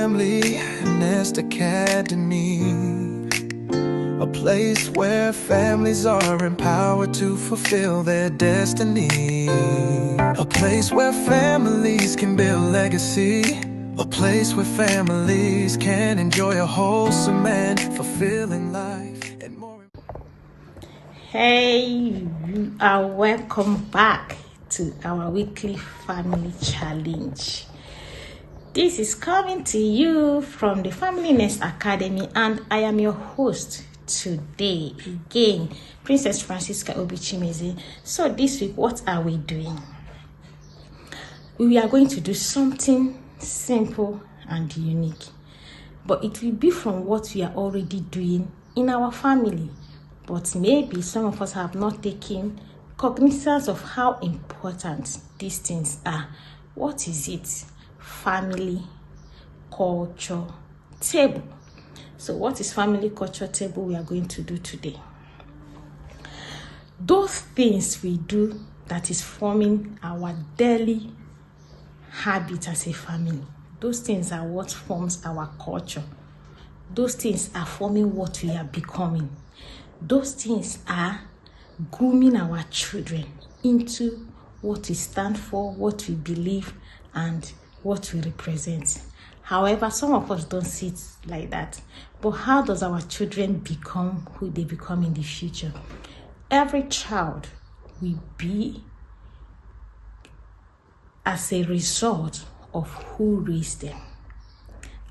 Familynestacademy, a place where families are empowered to fulfill their destiny, a place where families can build legacy, a place where families can enjoy a wholesome and fulfilling life, and more. Hey, you are welcome back to our weekly family challenge. This is coming to you from the Familynestacademy, and I am your host today again, Princess Francisca Obichimeze. So this week, what are we doing? We are going to do something simple and unique, but it will be from what we are already doing in our family. But maybe some of us have not taken cognizance of how important these things are. What is it? Family culture table. So what is family culture table we are going to do today? Those things we do that is forming our daily habit as a family. Those things are what forms our culture. Those things are forming what we are becoming. Those things are grooming our children into what we stand for, what we believe, and what we represent. However, some of us don't see it like that. But how does our children become who they become in the future? Every child will be as a result of who raised them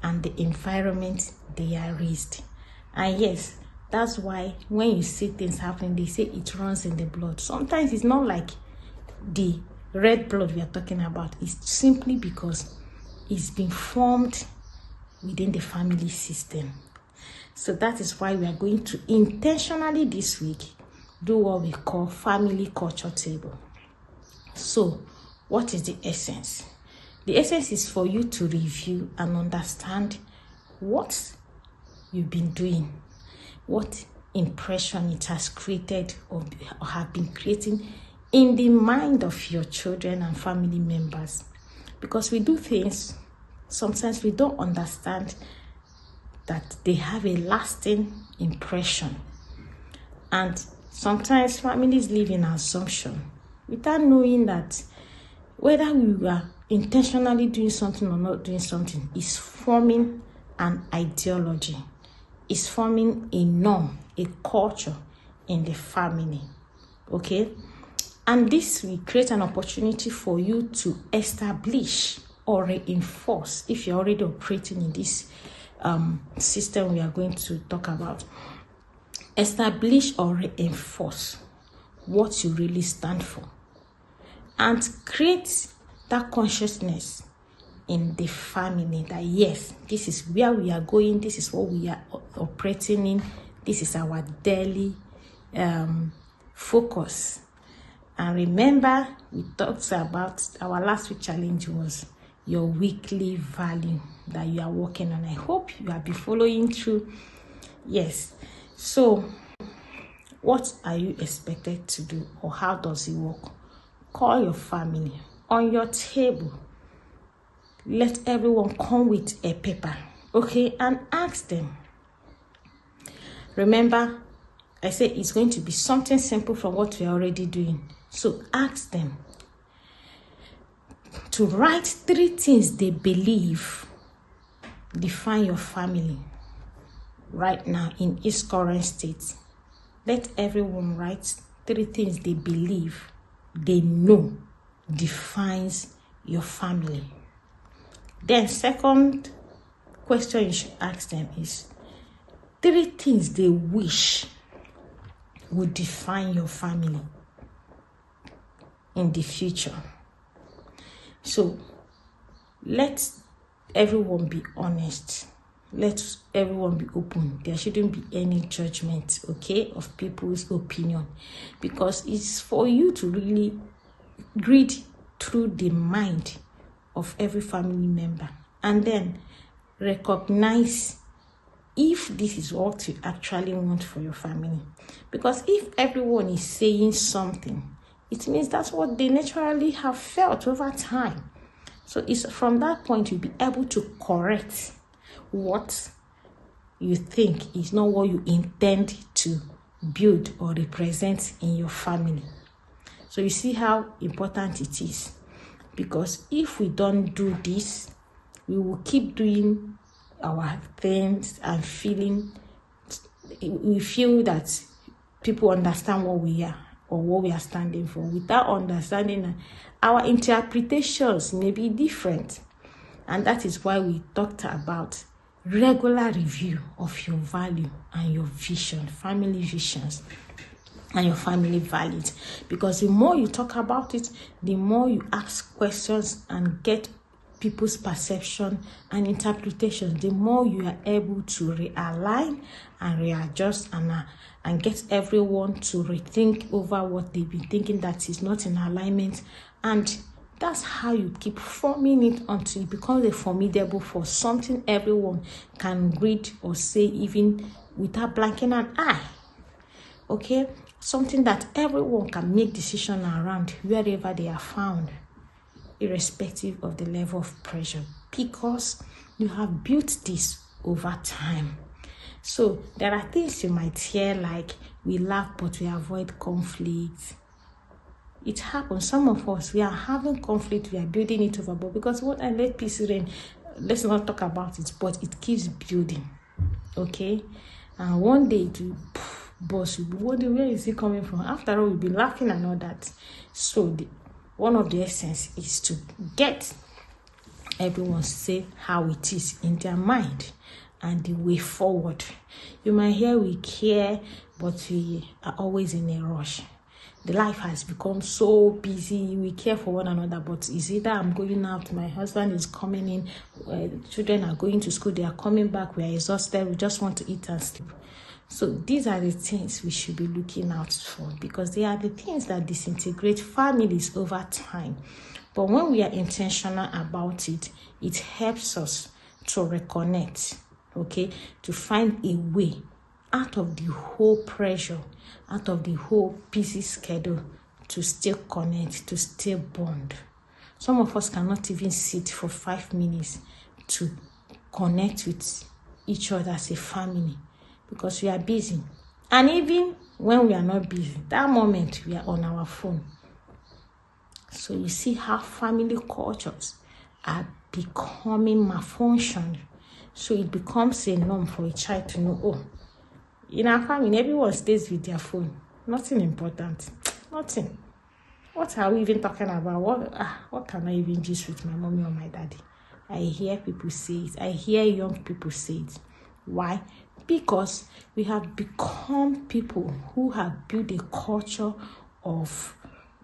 and the environment they are raised. And yes, that's why when you see things happening, they say it runs in the blood. Sometimes it's not like the red blood we are talking about. It's simply because it's been formed within the family system. So that is why we are going to intentionally this week do what we call family culture table. So what is the essence? The essence is for you to review and understand what you've been doing, what impression it has created or have been creating in the mind of your children and family members. Because we do things, sometimes we don't understand that they have a lasting impression. And sometimes families live in assumption without knowing that whether we are intentionally doing something or not doing something is forming an ideology, is forming a norm, a culture in the family. Okay? And this will create an opportunity for you to establish or reinforce, if you're already operating in this system we are going to talk about, establish or reinforce what you really stand for, and create that consciousness in the family that yes, this is where we are going, this is what we are operating in, this is our daily focus. And remember, we talked about our last week challenge was your weekly value that you are working on. I hope you have been following through. Yes. So what are you expected to do, or how does it work? Call your family on your table. Let everyone come with a paper, okay, and ask them. Remember, I said it's going to be something simple from what we're already doing. So ask them to write 3 things they believe define your family right now in its current state. Let everyone write 3 things they believe, they know defines your family. Then second question you should ask them is 3 things they wish would define your family in the future. So let everyone be honest. Let everyone be open. There shouldn't be any judgment, okay, of people's opinion, because it's for you to really read through the mind of every family member and then recognize if this is what you actually want for your family. Because if everyone is saying something, it means that's what they naturally have felt over time. So it's from that point you'll be able to correct what you think is not what you intend to build or represent in your family. So you see how important it is, because if we don't do this, we will keep doing our things and we feel that people understand what we are or what we are standing for. Without understanding, our interpretations may be different. And that is why we talked about regular review of your value and your vision, family visions and your family values. Because the more you talk about it, the more you ask questions and get people's perception and interpretation, the more you are able to realign and readjust and get everyone to rethink over what they've been thinking that is not in alignment. And that's how you keep forming it until it becomes a formidable force, something everyone can read or say even without blinking an eye. Okay? Something that everyone can make decisions around wherever they are found, irrespective of the level of pressure, because you have built this over time. So there are things you might hear like, we laugh but we avoid conflict. It happens. Some of us, we are having conflict, we are building it over, but because what I let peace reign, let's not talk about it, but it keeps building. Okay? And one day it will boss will be wondering, where is it coming from? After all, we'll be laughing and all that. So one of the essence is to get everyone say how it is in their mind and the way forward. You might hear we care, but we are always in a rush. The life has become so busy. We care for one another, but is either I'm going out, my husband is coming in, children are going to school, they are coming back, we are exhausted, we just want to eat and sleep. So these are the things we should be looking out for, because they are the things that disintegrate families over time. But when we are intentional about it, it helps us to reconnect, okay, to find a way out of the whole pressure, out of the whole busy schedule, to still connect, to still bond. Some of us cannot even sit for 5 minutes to connect with each other as a family, because we are busy. And even when we are not busy, that moment we are on our phone. So you see how family cultures are becoming malfunctioned. So it becomes a norm for a child to know, oh, in our family, everyone stays with their phone. Nothing important. Nothing. What are we even talking about? What can I even gist with my mommy or my daddy? I hear people say it. I hear young people say it. Why? Because we have become people who have built a culture of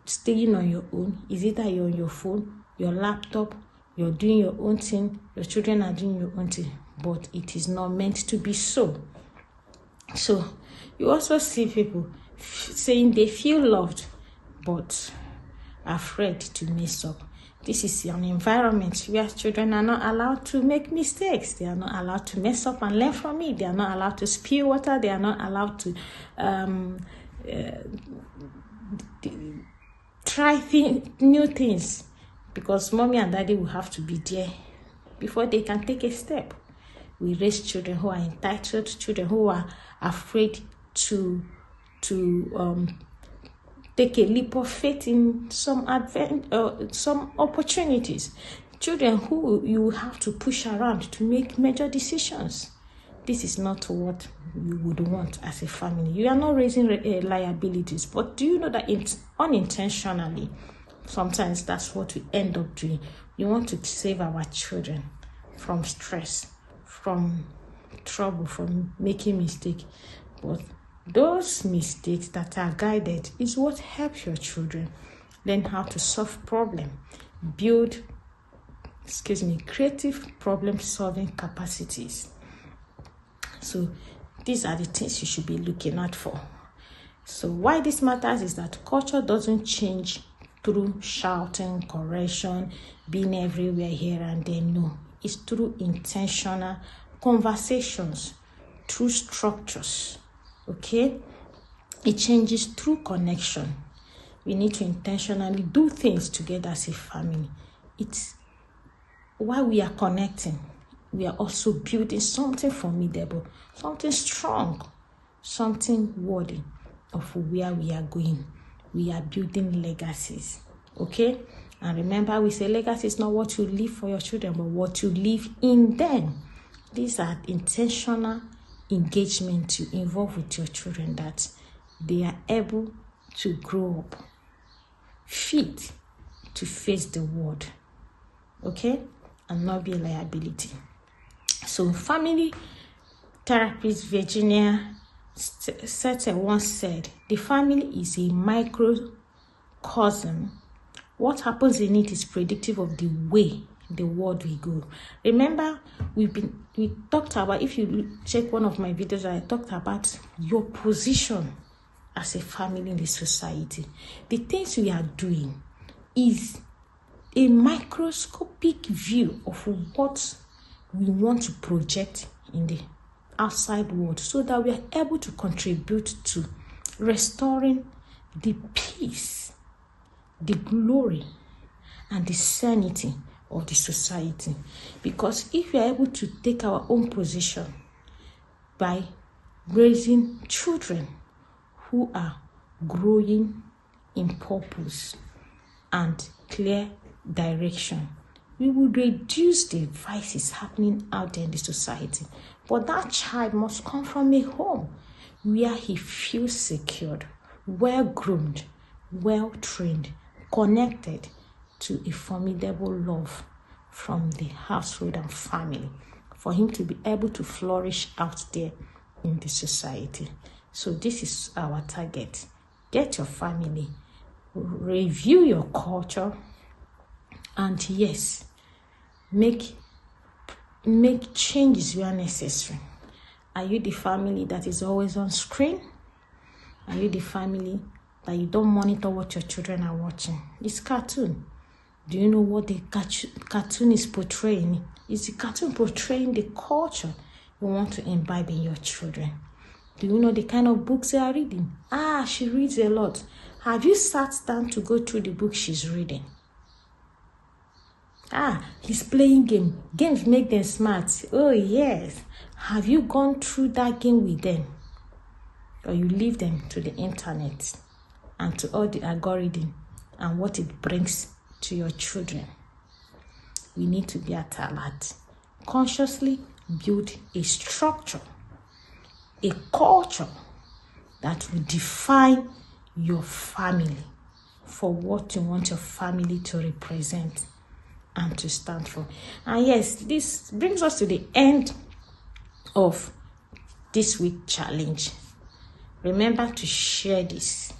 staying on your own. Is it that you're on your phone, your laptop, you're doing your own thing, your children are doing your own thing, but it is not meant to be so. So you also see people saying they feel loved, but afraid to mess up. This is an environment where children are not allowed to make mistakes. They are not allowed to mess up and learn from it. They are not allowed to spill water. They are not allowed to try new things, because mommy and daddy will have to be there before they can take a step. We raise children who are entitled, children who are afraid to take a leap of faith in some opportunities. Children who you have to push around to make major decisions. This is not what you would want as a family. You are not raising liabilities, but do you know that unintentionally, sometimes that's what we end up doing. We want to save our children from stress, from trouble, from making mistakes. But those mistakes that are guided is what helps your children learn how to solve problems, build, creative problem-solving capacities. So these are the things you should be looking out for. So why this matters is that culture doesn't change through shouting, correction, being everywhere here and there. No, it's through intentional conversations, through structures. Okay? It changes through connection. We need to intentionally do things together as a family. It's why we are connecting. we are also building something formidable, something strong, something worthy of where we are going. We are building legacies, okay? And remember, we say legacy is not what you leave for your children, but what you leave in them. These are intentional engagement you involve with your children, that they are able to grow up fit to face the world, okay? And not be a liability. So family therapist Virginia Sete once said, the family is a microcosm. What happens in it is predictive of the way the world will go. Remember, we talked about, if you check one of my videos, I talked about your position as a family in the society. The things we are doing is a microscopic view of what we want to project in the outside world, so that we are able to contribute to restoring the peace, the glory, and the sanity of the society. Because if we are able to take our own position by raising children who are growing in purpose and clear direction, we will reduce the vices happening out there in the society. But that child must come from a home where he feels secured, well-groomed, well-trained, connected to a formidable love from the household and family, for him to be able to flourish out there in the society. So this is our target. Get your family, review your culture, and yes, make changes where necessary. Are you the family that is always on screen? Are you the family that you don't monitor what your children are watching? It's cartoon. Do you know what the cartoon is portraying? Is the cartoon portraying the culture you want to imbibe in your children? Do you know the kind of books they are reading? She reads a lot. Have you sat down to go through the book she's reading? He's playing game. Games make them smart. Oh, yes. Have you gone through that game with them? Or you leave them to the internet and to all the algorithm and what it brings to your children? We need to be at alert. Consciously build a structure, a culture that will define your family for what you want your family to represent and to stand for. And yes, this brings us to the end of this week challenge. Remember to share this.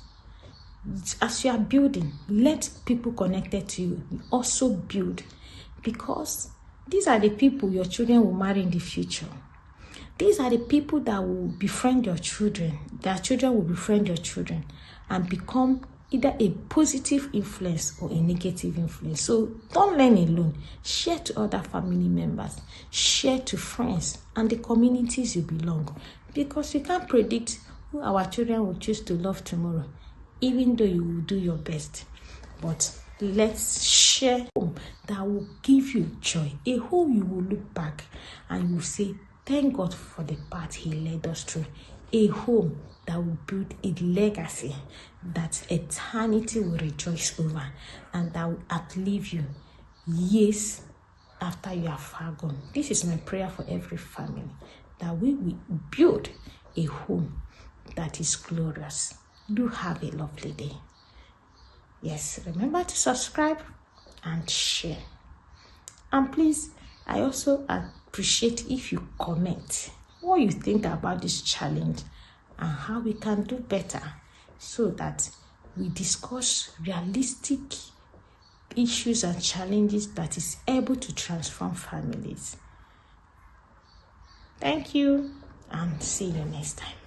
As you are building, let people connected to you also build, because these are the people your children will marry in the future. These are the people that will befriend your children. Their children will befriend your children and become either a positive influence or a negative influence. So don't learn alone. Share to other family members. Share to friends and the communities you belong. Because you can't predict who our children will choose to love tomorrow, even though you will do your best. But let's share a home that will give you joy. A home you will look back and you will say, thank God for the path he led us through. A home that will build a legacy that eternity will rejoice over, and that will outlive you years after you are far gone. This is my prayer for every family, that we will build a home that is glorious. Do have a lovely day. Yes, remember to subscribe and share. And please, I also appreciate if you comment what you think about this challenge and how we can do better, so that we discuss realistic issues and challenges that is able to transform families. Thank you, and see you next time.